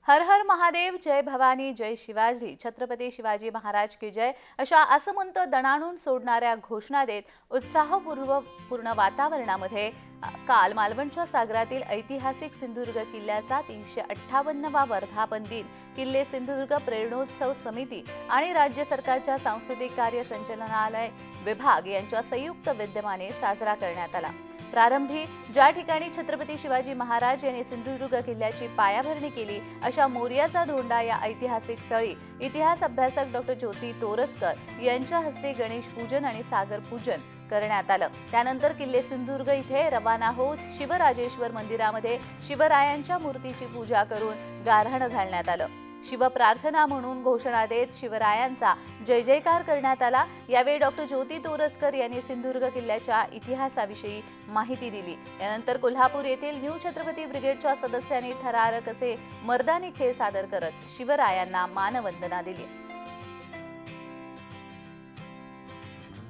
हर हर महादेव, जय भवानी, जय शिवाजी, छत्रपती शिवाजी महाराज की जय अशा आसमंत दणाणून सोडणाऱ्या घोषणा देत उत्साहपूर्ण वातावरणामध्ये काल मालवणच्या सागरातील ऐतिहासिक सिंधुदुर्ग किल्ल्याचा 358वा वर्धापन दिन किल्ले सिंधुदुर्ग प्रेरणोत्सव समिती आणि राज्य सरकारच्या सांस्कृतिक कार्य संचालनालय विभाग यांच्या संयुक्त विद्यमाने साजरा करण्यात आला। प्रारंभी ज्या ठिकाणी छत्रपती शिवाजी महाराज यांनी सिंधुदुर्ग किल्ल्याची पायाभरणी केली अशा मोर्याचा धोंडा या ऐतिहासिक स्थळी इतिहास अभ्यासक डॉ. ज्योती तोरसकर यांच्या हस्ते गणेश पूजन आणि सागर पूजन करण्यात आलं। त्यानंतर किल्ले सिंधुदुर्ग इथे रवाना होत शिवराजेश्वर मंदिरामध्ये शिवरायांच्या मूर्तीची पूजा करून गाऱ्हाण घालण्यात आलं। शिवप्रार्थना म्हणून घोषणा देत शिवरायांचा जय जयकार करण्यात आला। यावेळी डॉ. ज्योती तोरसकर यांनी सिंधुदुर्ग किल्ल्याच्या इतिहासाविषयी माहिती दिली। यानंतर कोल्हापूर येथील न्यू छत्रपती ब्रिगेडच्या सदस्यांनी थरारक असे मर्दानी खेळ सादर करत शिवरायांना मानवंदना दिली।